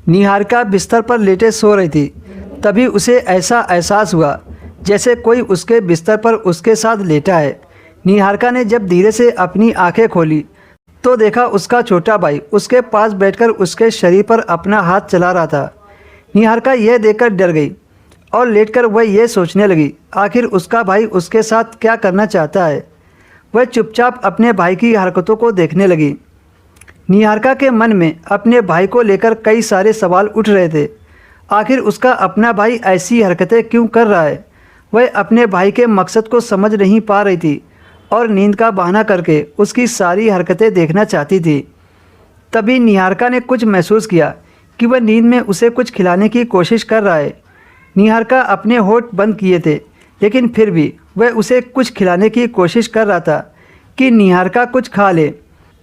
निहारिका बिस्तर पर लेटे सो रही थी। तभी उसे ऐसा एहसास हुआ जैसे कोई उसके बिस्तर पर उसके साथ लेटा है। निहारिका ने जब धीरे से अपनी आंखें खोली तो देखा उसका छोटा भाई उसके पास बैठकर उसके शरीर पर अपना हाथ चला रहा था। निहारिका यह देखकर डर गई और लेटकर वह यह सोचने लगी आखिर उसका भाई उसके साथ क्या करना चाहता है। वह चुपचाप अपने भाई की हरकतों को देखने लगी। निहारिका के मन में अपने भाई को लेकर कई सारे सवाल उठ रहे थे। आखिर उसका अपना भाई ऐसी हरकतें क्यों कर रहा है। वह अपने भाई के मकसद को समझ नहीं पा रही थी और नींद का बहाना करके उसकी सारी हरकतें देखना चाहती थी। तभी निहारिका ने कुछ महसूस किया कि वह नींद में उसे कुछ खिलाने की कोशिश कर रहा है। निहारिका अपने होठ बंद किए थे लेकिन फिर भी वह उसे कुछ खिलाने की कोशिश कर रहा था कि निहारिका कुछ खा ले।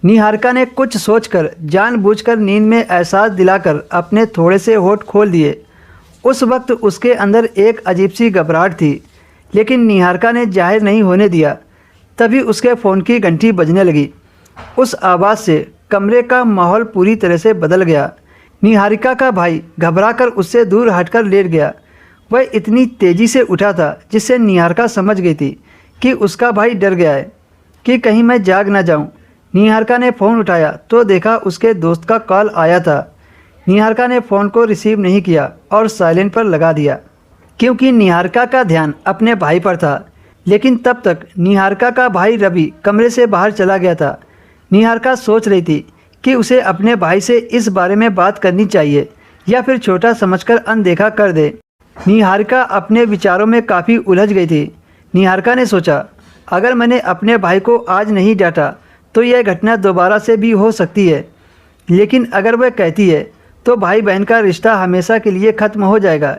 निहारिका ने कुछ सोचकर जानबूझकर नींद में एहसास दिलाकर अपने थोड़े से होठ खोल दिए। उस वक्त उसके अंदर एक अजीब सी घबराहट थी लेकिन निहारिका ने जाहिर नहीं होने दिया। तभी उसके फ़ोन की घंटी बजने लगी। उस आवाज़ से कमरे का माहौल पूरी तरह से बदल गया। निहारिका का भाई घबराकर उससे दूर हटकर लेट गया। वह इतनी तेज़ी से उठा था जिससे निहारिका समझ गई थी कि उसका भाई डर गया है कि कहीं मैं जाग ना जाऊं। निहारिका ने फ़ोन उठाया तो देखा उसके दोस्त का कॉल आया था। निहारिका ने फ़ोन को रिसीव नहीं किया और साइलेंट पर लगा दिया क्योंकि निहारिका का ध्यान अपने भाई पर था। लेकिन तब तक निहारिका का भाई रवि कमरे से बाहर चला गया था। निहारिका सोच रही थी कि उसे अपने भाई से इस बारे में बात करनी चाहिए या फिर छोटा समझकर अनदेखा कर दे। निहारिका अपने विचारों में काफ़ी उलझ गई थी। निहारिका ने सोचा अगर मैंने अपने भाई को आज नहीं डांटा तो यह घटना दोबारा से भी हो सकती है। लेकिन अगर वह कहती है तो भाई बहन का रिश्ता हमेशा के लिए ख़त्म हो जाएगा।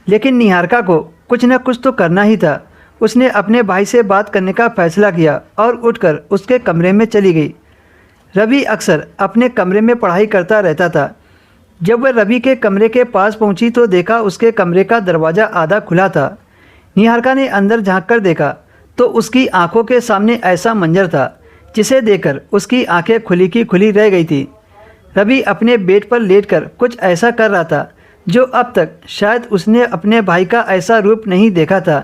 लेकिन निहारिका को कुछ न कुछ तो करना ही था। उसने अपने भाई से बात करने का फैसला किया और उठकर उसके कमरे में चली गई। रवि अक्सर अपने कमरे में पढ़ाई करता रहता था। जब वह रवि के कमरे के पास पहुंची तो देखा उसके कमरे का दरवाज़ा आधा खुला था। निहारिका ने अंदर झांककर देखा तो उसकी आंखों के सामने ऐसा मंजर था जिसे देखकर उसकी आंखें खुली की खुली रह गई थी। रवि अपने बेड पर लेटकर कुछ ऐसा कर रहा था जो अब तक शायद उसने अपने भाई का ऐसा रूप नहीं देखा था।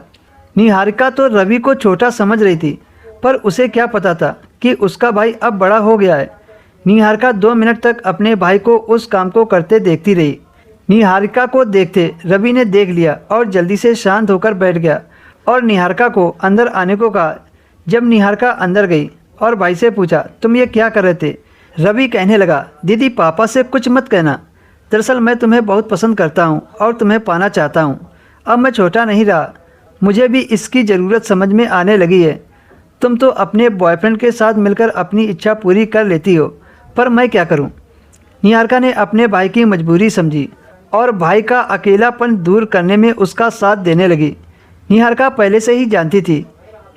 निहारिका तो रवि को छोटा समझ रही थी पर उसे क्या पता था कि उसका भाई अब बड़ा हो गया है। निहारिका 2 मिनट तक अपने भाई को उस काम को करते देखती रही। निहारिका को देखते रवि ने देख लिया और जल्दी से शांत होकर बैठ गया और निहारिका को अंदर आने को कहा। जब निहारिका अंदर गई और भाई से पूछा तुम ये क्या कर रहे थे, रवि कहने लगा दीदी पापा से कुछ मत कहना। दरअसल मैं तुम्हें बहुत पसंद करता हूँ और तुम्हें पाना चाहता हूँ। अब मैं छोटा नहीं रहा, मुझे भी इसकी ज़रूरत समझ में आने लगी है। तुम तो अपने बॉयफ्रेंड के साथ मिलकर अपनी इच्छा पूरी कर लेती हो पर मैं क्या करूं? निहारिका ने अपने भाई की मजबूरी समझी और भाई का अकेलापन दूर करने में उसका साथ देने लगी। निहारिका पहले से ही जानती थी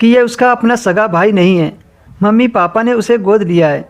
कि यह उसका अपना सगा भाई नहीं है। मम्मी पापा ने उसे गोद लिया है